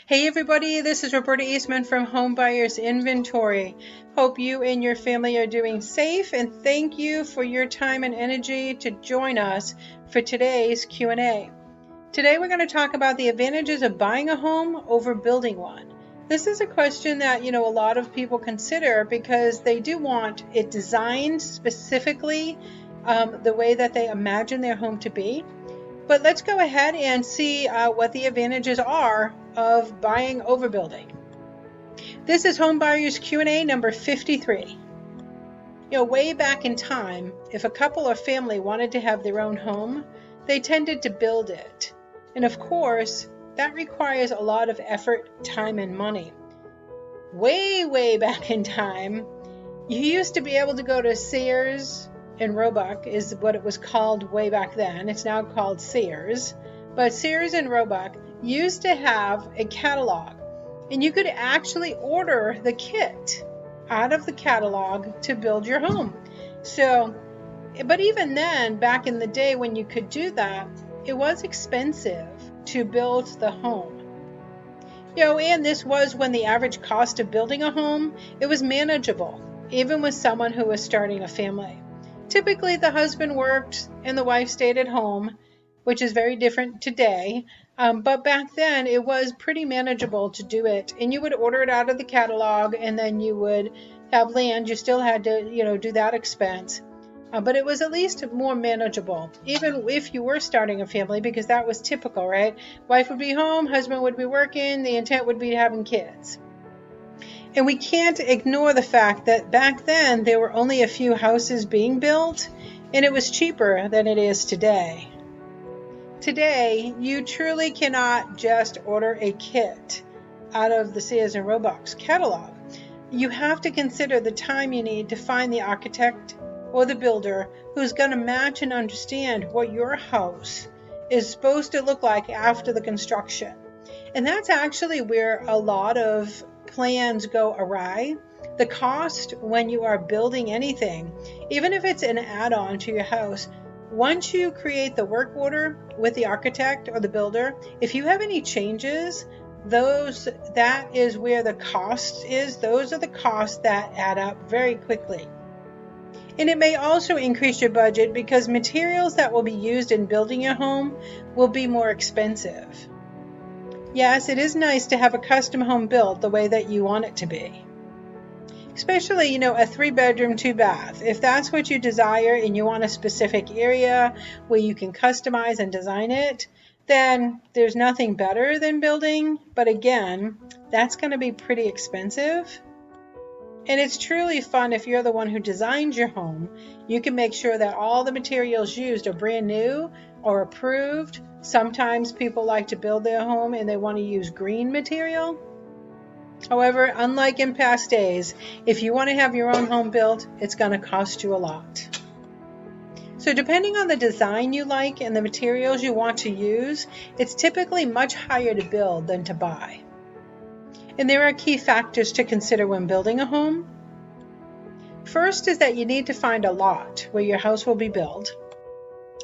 Hey everybody, this is Roberta Eastman from Home Buyers Inventory. Hope you and your family are doing safe, and thank you for your time and energy to join us for today's Q&A. Today we're going to talk about the advantages of buying a home over building one. This is a question that, a lot of people consider because they do want it designed specifically the way that they imagine their home to be. But let's go ahead and see what the advantages are of buying over building. This is Home Buyers Q&A number 53. Way back in time, if a couple or family wanted to have their own home, they tended to build it. And of course, that requires a lot of effort, time, and money. Way back in time, you used to be able to go to Sears and Roebuck is what it was called way back then. It's now called Sears. But Sears and Roebuck used to have a catalog, and you could actually order the kit out of the catalog to build your home. But even then, back in the day when you could do that, it was expensive to build the home. And this was when the average cost of building a home, it was manageable, even with someone who was starting a family. Typically, the husband worked and the wife stayed at home, which is very different today. But back then, it was pretty manageable to do it. And you would order it out of the catalog, and then you would have land. You still had to, do that expense. But it was at least more manageable, even if you were starting a family, because that was typical, right? Wife would be home, husband would be working, the intent would be having kids. And we can't ignore the fact that back then there were only a few houses being built, and it was cheaper than it is today. Today, you truly cannot just order a kit out of the Sears and Roebuck's catalog. You have to consider the time you need to find the architect or the builder who's going to match and understand what your house is supposed to look like after the construction. And that's actually where a lot of plans go awry. The cost when you are building anything, even if it's an add-on to your house, once you create the work order with the architect or the builder, if you have any changes, that is where the cost is. Those are the costs that add up very quickly. And it may also increase your budget because materials that will be used in building your home will be more expensive. Yes, it is nice to have a custom home built the way that you want it to be. Especially, a 3-bedroom, 2-bath. If that's what you desire and you want a specific area where you can customize and design it, then there's nothing better than building. But again, that's going to be pretty expensive. And it's truly fun if you're the one who designs your home. You can make sure that all the materials used are brand new or approved. Sometimes people like to build their home and they want to use green material. However, unlike in past days, if you want to have your own home built, it's going to cost you a lot. So depending on the design you like and the materials you want to use, it's typically much higher to build than to buy. And there are key factors to consider when building a home. First is that you need to find a lot where your house will be built.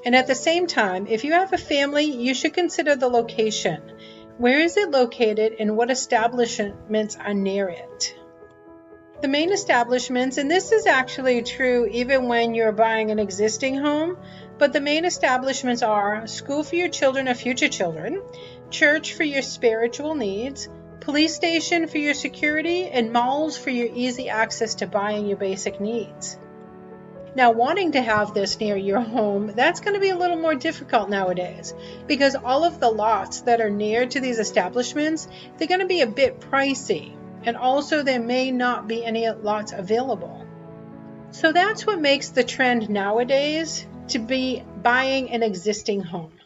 And at the same time, if you have a family, you should consider the location. Where is it located and what establishments are near it? The main establishments, and this is actually true even when you're buying an existing home, but the main establishments are school for your children or future children, church for your spiritual needs, police station for your security, and malls for your easy access to buying your basic needs. Now, wanting to have this near your home, that's going to be a little more difficult nowadays because all of the lots that are near to these establishments, they're going to be a bit pricey, and also there may not be any lots available. So that's what makes the trend nowadays to be buying an existing home.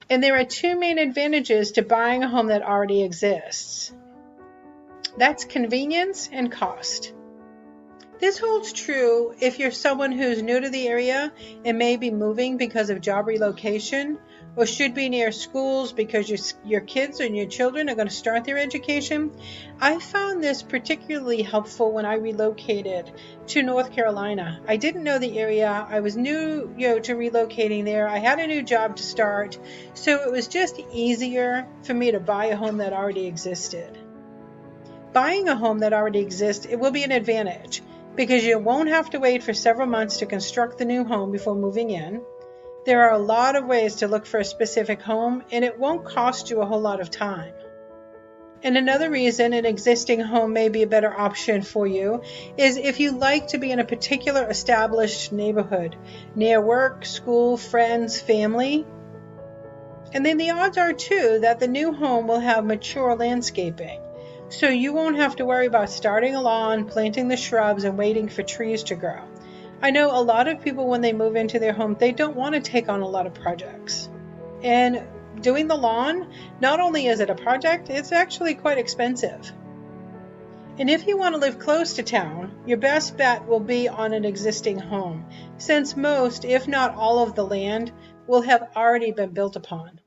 And there are two main advantages to buying a home that already exists. That's convenience and cost. This holds true if you're someone who's new to the area and may be moving because of job relocation, or should be near schools because your kids and your children are going to start their education. I found this particularly helpful when I relocated to North Carolina. I didn't know the area. I was new, to relocating there. I had a new job to start, so it was just easier for me to buy a home that already existed. Buying a home that already exists, it will be an advantage because you won't have to wait for several months to construct the new home before moving in. There are a lot of ways to look for a specific home, and it won't cost you a whole lot of time. And another reason an existing home may be a better option for you is if you like to be in a particular established neighborhood, near work, school, friends, family. And then the odds are too that the new home will have mature landscaping. So you won't have to worry about starting a lawn, planting the shrubs, and waiting for trees to grow. I know a lot of people, when they move into their home, they don't want to take on a lot of projects. And doing the lawn, not only is it a project, it's actually quite expensive. And if you want to live close to town, your best bet will be on an existing home, since most, if not all of the land, will have already been built upon.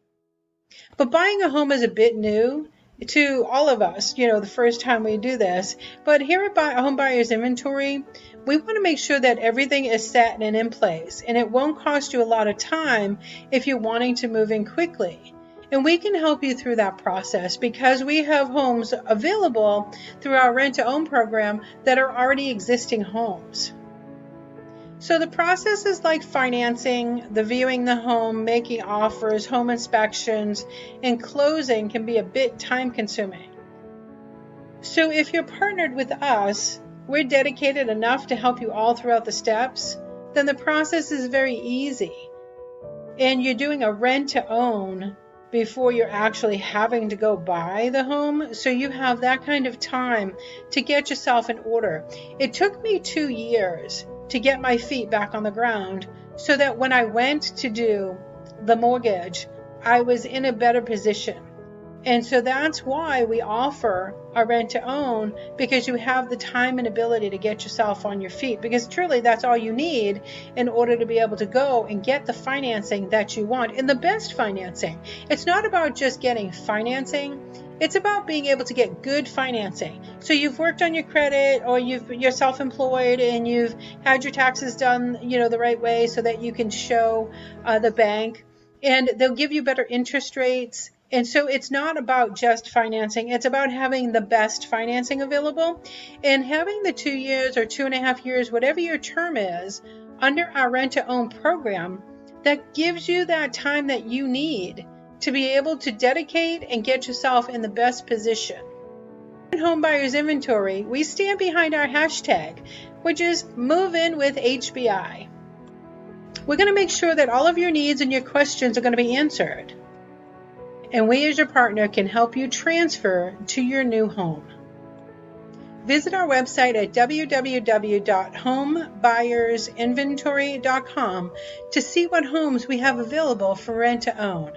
But buying a home is a bit new to all of us, the first time we do this. But here at Home Buyers Inventory, we want to make sure that everything is set and in place, and it won't cost you a lot of time if you're wanting to move in quickly. And we can help you through that process because we have homes available through our rent-to-own program that are already existing homes. So the process is like financing, the viewing the home, making offers, home inspections, and closing can be a bit time consuming. So if you're partnered with us, we're dedicated enough to help you all throughout the steps, then the process is very easy. And you're doing a rent to own before you're actually having to go buy the home. So you have that kind of time to get yourself in order. It took me 2 years to get my feet back on the ground so that when I went to do the mortgage, I was in a better position. And so that's why we offer a rent to own, because you have the time and ability to get yourself on your feet, because truly that's all you need in order to be able to go and get the financing that you want, and the best financing. It's not about just getting financing. It's about being able to get good financing. So you've worked on your credit, or you're self-employed and you've had your taxes done, the right way so that you can show the bank, and they'll give you better interest rates. And so it's not about just financing. It's about having the best financing available and having the 2 years or 2.5 years, whatever your term is, under our rent-to-own program that gives you that time that you need to be able to dedicate and get yourself in the best position. In Home Buyers Inventory, we stand behind our hashtag, which is Move In with HBI. We're going to make sure that all of your needs and your questions are going to be answered. And we as your partner can help you transfer to your new home. Visit our website at www.homebuyersinventory.com to see what homes we have available for rent to own.